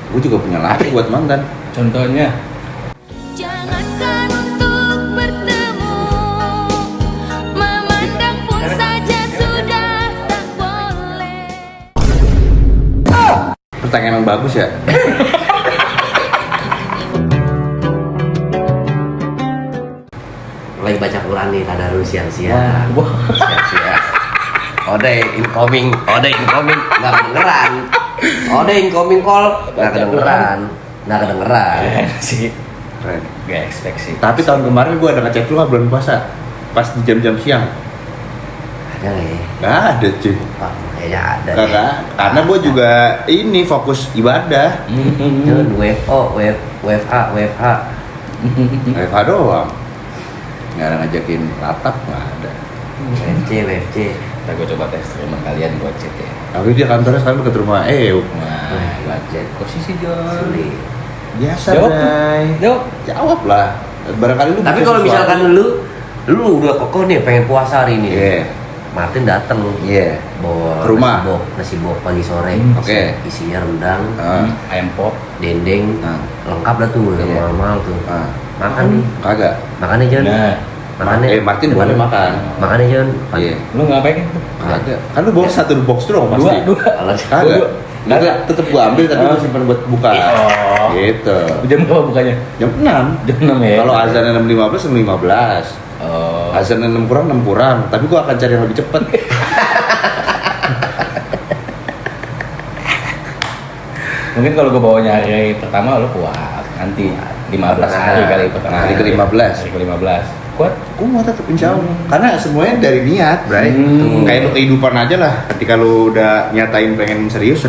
Gue juga punya laki buat mantan. Contohnya? Jangankan untuk bertemu, memandang pun saja sudah tak boleh. Pertanyaan yang bagus ya. Lagi baca Quran nih, tadarus siang-siang. Wah. Siang-siang. Ode incoming, nggak kedengeran. Ode incoming call, nggak kedengeran. Keren sih. Keren. Gak expect sih. Tapi tahun kemarin gue ada ngechat lu lah bulan puasa. Pas di jam-jam siang. Ada nggak ya? Gak ada cuy. Oh, kayaknya ada. Kakak, karena gue juga ini fokus ibadah. Jangan WFA. WFH doang. Nggak ada ngajakin latap, nggak ada. WFC. Ntar gue coba tes rumah kalian buat chat ya. Tapi dia kantornya sekarang dekat rumah Nah, buat chat. Posisi John. Sulit. biasa Jawab. Bray. Jawab lah. Barangkali lu Tapi butuh kalau sesuatu. misalkan lu udah kokoh nih pengen puasa hari ini. Iya. Martin dateng Iya. bawa Ke rumah. nasi bok pagi sore. Oke. Isinya rendang, Ayam pop. dendeng, Ah. lengkap dah tuh, Iya. mahal-mahal tuh. Ah. Makan nih, Kagak. makannya John. Nah, Makannya. Martin boleh makan. Makannya John. Iya. lu ngapain tuh? Kagak. Kan lu bawa satu box doang pasti. Dua. Kagak. Kagak. Tetep gua ambil tapi gua simpan buat buka. Oh. Gitu. Jam berapa bukanya? Jam 6. Jam 6 ya. Kalau azannya 6.15, 6.15. Oh. Azannya 6 kurang, 6 kurang. Tapi gua akan cari yang lebih cepet. Mungkin kalau gue bawanya hari pertama lo kuat. Nanti 15 hari kali pertama. Hari ke-15. Hari ke-15. Kuat? Gua mau tetep insya Allah. Karena semuanya dari niat, Bray. Hmm. Kayak lu kehidupan aja lah. Ketika lu udah nyatain pengen serius.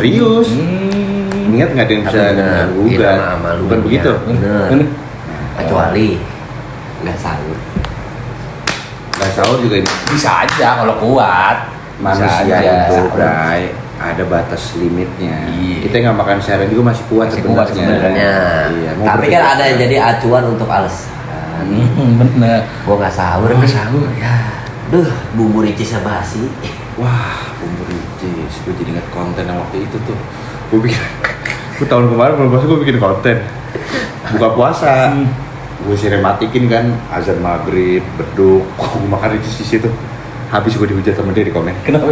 Niat nggak ada yang bisa ganggu Kita gugat. sama lu. Bukan begitu. Bener. Bener. Kecuali nggak sanggup. Nggak sahur juga ini. Bisa aja kalau kuat. Manusia Bisa aja. itu, Bray, ada batas limitnya. Iya. Kita nggak makan seharian juga masih kuat Masih kuat Sebenarnya. Iya, mau Tapi kan berpikir. ada yang jadi acuan untuk alasan. Bener. Gua nggak sahur nih. Ya. Duh, bumbu ricisnya basi. Wah, bumbu ricis. Gue jadi ingat konten yang waktu itu tuh. Gue bikin, gue tahun kemarin belum puasa gue bikin konten. Buka puasa. Gue sinematikin kan, azan maghrib, beduk. Gue makan ricis di situ. Habis gue dihujat sama dia di komen. Kenapa?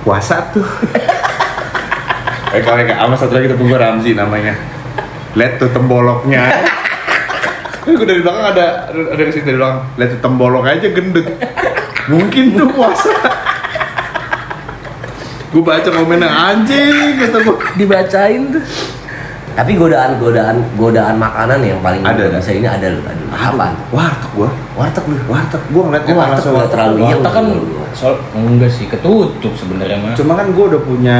Puasa tuh. Kalau sama satu lagi temen gue Ramzi namanya. Lihat tuh temboloknya. Gue dari belakang ada kesini dari belakang. Lihat tuh tembolok aja gendut. Mungkin tuh puasa. Gue baca komennya anjing kata gue. Dibacain tuh. Tapi godaan makanan yang paling Ada, nggak bisa ini ada lu. Apaan? Warteg gue. Warteg lu. Warteg gue ngeliat Gua warteg nggak terlalu iya. Warteg kan enggak sih ketutup sebenarnya mah. Cuma kan gue udah punya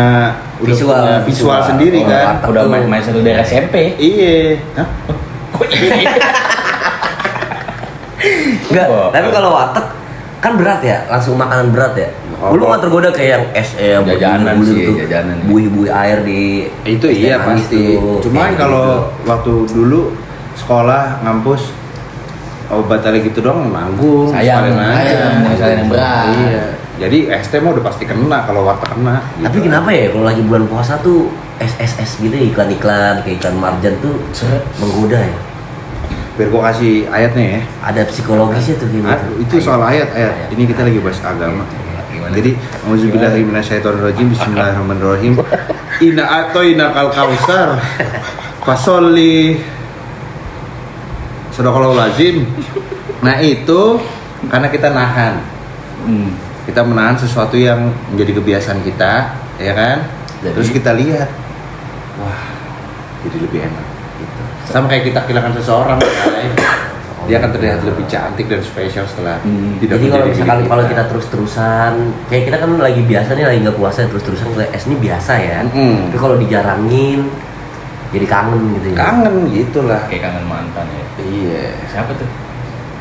visual sendiri Oh, kan. warteg Udah tuh. main satu dari SMP. Iya. Hah? Kok iya? Enggak, Oh, tapi kalau warteg kan berat ya, langsung makanan berat ya. Oh, Lu nggak tergoda kayak yang es Jajanan berbuih-buih sih, tuh, jajanan. buih-buih air di Itu es iya teh manis pasti. tuh, Cuman kayak kalau gitu. waktu dulu sekolah ngampus obat lagi gitu doang nanggung. Sayang, sekalian sayang yang berat. Iya. Jadi ST mah udah pasti kena kalau warteg kena. Tapi gitu. kenapa ya kalau lagi bulan puasa tuh es gitu iklan-iklan kayak iklan Marjan tuh Seret. menggoda ya. Biar gua kasih ayatnya ya. Ada psikologisnya tuh gitu. Itu soal ayat. Ini kita lagi bahas agama. Gimana? Jadi, auzubillahi minasyaitonirrajim. Bismillahirrahmanirrahim. Inna atoinakal kausar. Fasolli. Sadaqallahul azim. Nah, itu karena kita nahan. Kita menahan sesuatu yang menjadi kebiasaan kita, ya kan? Jadi- Terus kita lihat, wah, jadi lebih enak. Gitu. Sama kayak kita kehilangan seseorang, dia akan terlihat lebih cantik dan spesial setelah tidak Jadi kalau menjadi misalkan diri kalau kita. kita terus-terusan, kayak kita kan lagi biasa nih lagi nggak puasa terus-terusan kayak es ini biasa ya. Tapi kalau dijarangin, jadi kangen gitu ya. Kangen gitulah. Kayak kangen mantan ya. Iya, Siapa tuh?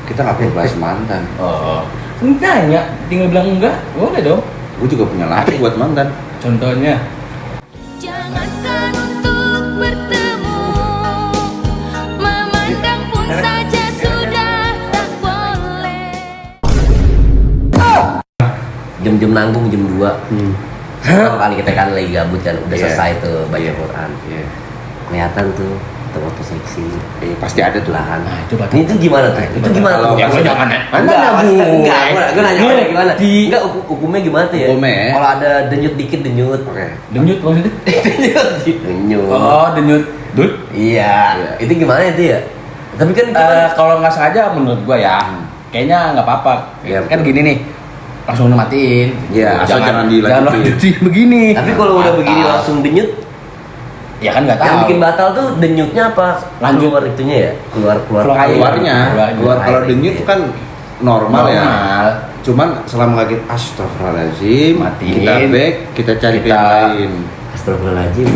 kita nggak perlu bahas mantan. Oh. Nanya, tinggal bilang enggak. Boleh dong. Gue juga punya laki buat mantan. Contohnya. Jangankan untuk bertemu, memandang pun saja sudah tak boleh. Jam-jam nanggung jam 2. Pertama kali kita kan lagi gabut kan, udah Iya. selesai tuh baca Iya. Quran. Iya. Kelihatan tuh foto seksi. Pasti ada tuh. Belahan. Nah, itu batal. Ini tuh gimana tuh? Itu gimana Kalau tuh? Ya, maksudnya- jangan Enggak, gue. gue nanya Ngerti. gimana? Enggak, hukumnya gimana tuh ya? Hukumnya ya? Kalau ada denyut dikit denyut. Oke. Denyut maksudnya? Denyut. Oh, denyut. Dut? Iya. Iya. Itu gimana itu ya? Tapi kan itu kan Kalau nggak sengaja menurut gua ya, kayaknya nggak apa-apa. Iya, Kan betul. gini nih, langsung matiin. Iya, asal jangan dilanjutin. Jangan lanjutin begini. tapi kalau udah begini Batal. langsung denyut, Ya kan nggak tahu. yang bikin batal tuh denyutnya apa? Lanjut. Keluar itunya ya? Keluar Keluar air. Keluarnya, keluar kalau Air, denyut iya. itu kan normal ya. Normal. Cuman selama lagi astagfirullahaladzim, Matiin. kita back, kita cari ke yang Kita- lain. Astagfirullahaladzim.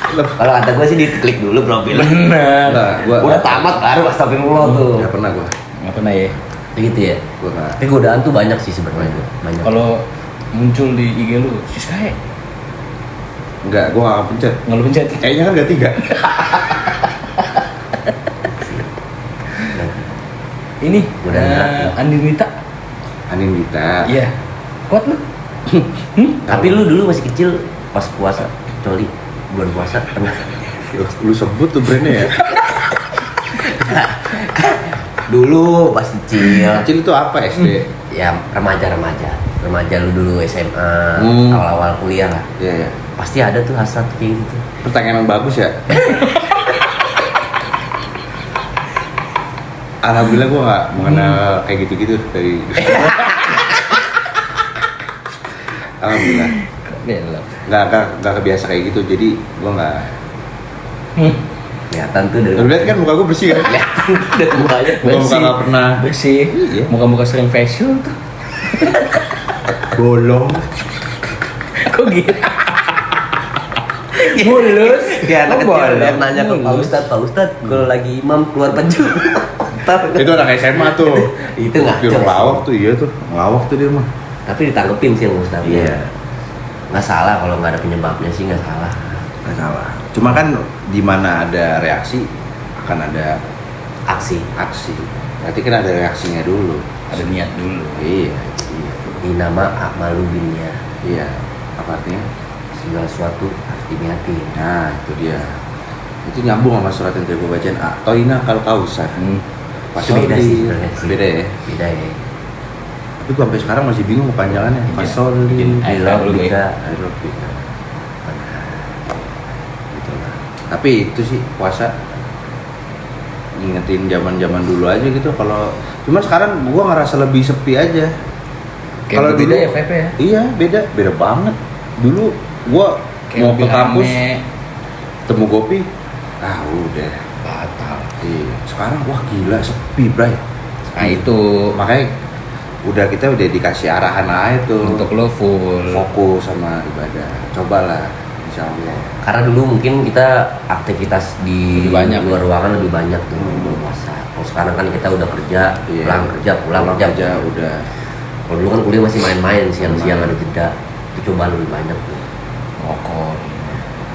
Kalau kata gue sih diklik dulu profil. Bener. Enggak, gua Udah tamat baru astagfirullah tuh. Nggak pernah gua. Nggak pernah ya. Gitu ya. Gua nggak. Tapi godaan tuh banyak sih sebenarnya. Banyak. Kalau muncul di IG lu, Siskae, Enggak, gua nggak pencet. nggak lu pencet. Kayaknya kan nggak 3. Ini, Mudah-mudahan. Andinita. Anin Dita. Iya. Kuat lu? Tapi lu dulu masih kecil pas puasa, coli bulan puasa pernah. Lu sebut tuh brandnya ya. Dulu pas kecil. Kecil itu apa SD? Ya remaja lu dulu SMA, Hmm. awal-awal kuliah lah. Iya ya. Pasti ada tuh hasrat kayak gitu tuh. Pertanyaan yang bagus ya. Alhamdulillah gua nggak mengenal kayak gitu-gitu dari. Alhamdulillah. Belum. Nggak kebiasa kayak gitu. Jadi gua nggak. Kelihatan tuh dari Lu lihat kan muka gua bersih kan? kelihatan tuh dari mukanya. Muka nggak pernah Bersih. Iya. Muka-muka sering facial tuh. bolong. Kok gitu? Mulus. Ya anak Oh, kecil boleh. yang nanya ke Pak Ustadz, kalau lagi imam keluar baju. Ntar- Itu anak SMA tuh. Itu ngaco. Dia ngelawak tuh, iya tuh. Ngelawak tuh dia mah. Tapi ditanggepin sih sama Ustadz. Iya. Nggak salah kalau nggak ada penyebabnya sih nggak salah. Nggak salah. Cuma kan di mana ada reaksi akan ada Aksi. aksi. Berarti kan ada reaksinya dulu. Ada niat dulu. Iya. Iya. Ini nama amalu binnya. Iya. Apa artinya? Segala sesuatu harus diniatin. Nah, itu dia. Itu nyambung sama surat yang tadi gue bacain. Toina kalau kausar. Itu beda sih sebenarnya sih. Beda ya. Beda ya. Tapi gue sampai sekarang masih bingung kepanjangannya. Iya. Fasolin. Bikin Bila dulu, bisa. Gitu lah. Tapi itu sih puasa ngingetin zaman-zaman dulu aja gitu. Kalau cuma sekarang gue ngerasa lebih sepi aja. Kalau beda ya VP ya. Iya beda banget. Dulu gue Kayak mau lebih ke kampus rame. temu kopi, udah. Batal. Iya. Sekarang wah gila sepi bray. Nah itu Makanya kita udah dikasih arahan aja tuh untuk lo full. fokus sama ibadah. Cobalah, insya Allah. Karena dulu mungkin kita aktivitas di Lebih banyak. luar ruangan lebih banyak tuh berpuasa. Kalau sekarang kan kita udah kerja, Iya. pulang kerja. Udah. Kalau dulu kan kuliah masih main-main, siang-siang ada jeda. Itu coba lebih banyak tuh.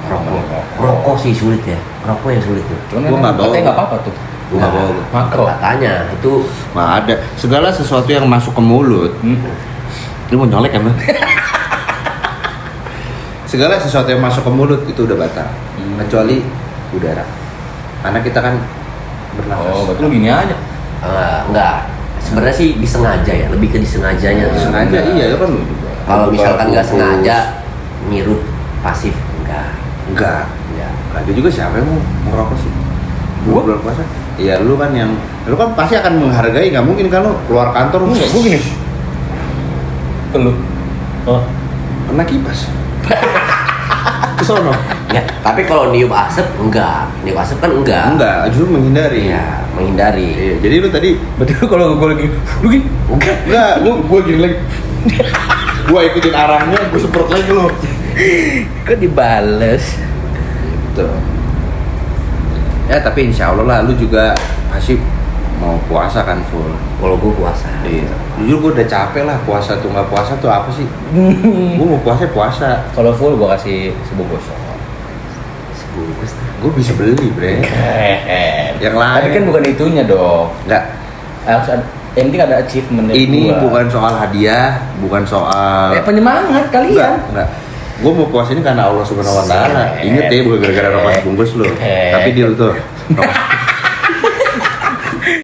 Rokok. Rokok sih sulit ya. Rokok yang sulit tuh. Cuman Gua nggak bawa. katanya nggak apa-apa tuh. Gua nggak bawa. Makro. Katanya itu Nggak ada. Segala sesuatu yang masuk ke mulut. Lu mau nyolek kan lu? Segala sesuatu yang masuk ke mulut itu udah batal. Kecuali udara. Karena kita kan bernafas. Oh, berarti lu gini aja. enggak. Sebenarnya sih disengaja ya, lebih ke disengajanya tuh. Sengaja iya itu kan. Kalau misalkan nggak Fokus. sengaja ngirup pasif enggak. Enggak. Enggak. Ada juga siapa yang mau ngerokok sih? Gua? Bulan puasa. Iya lu kan pasti akan menghargai, nggak mungkin kan lu keluar kantor Enggak, gua gini. Lu. Oh. kena kipas. Kesono. Enggak. Tapi kalau niup asap enggak. Niup asap kan enggak. Enggak, justru menghindari. Iya, menghindari. Iya, jadi lu tadi Berarti lu kalau gua lagi lu gini. enggak, gua gini lagi. Gua ikutin arahnya, gua semprot lagi lu. Kok dibales? Gitu. Ya tapi insya Allah lah, lu juga pasti mau puasa kan full. Kalau gue puasa. Iya. Jujur gua udah capek lah puasa tuh nggak puasa tuh apa sih? Gua mau puasa. Kalau full gua kasih sebungkus. Sebungkus tuh. Gua bisa beli bre. Keren. Yang lain. Tapi kan bukan itunya dong. Enggak. Harus ada Yang penting ada achievement dari Ini gua. bukan soal hadiah, bukan soal Penyemangat kalian. Enggak. Gue mau puasa ini karena Allah Subhanahu wa taala. Set. Ingat ya, bukan gara-gara rokok bungkus lo. Set. Tapi dia tuh rokok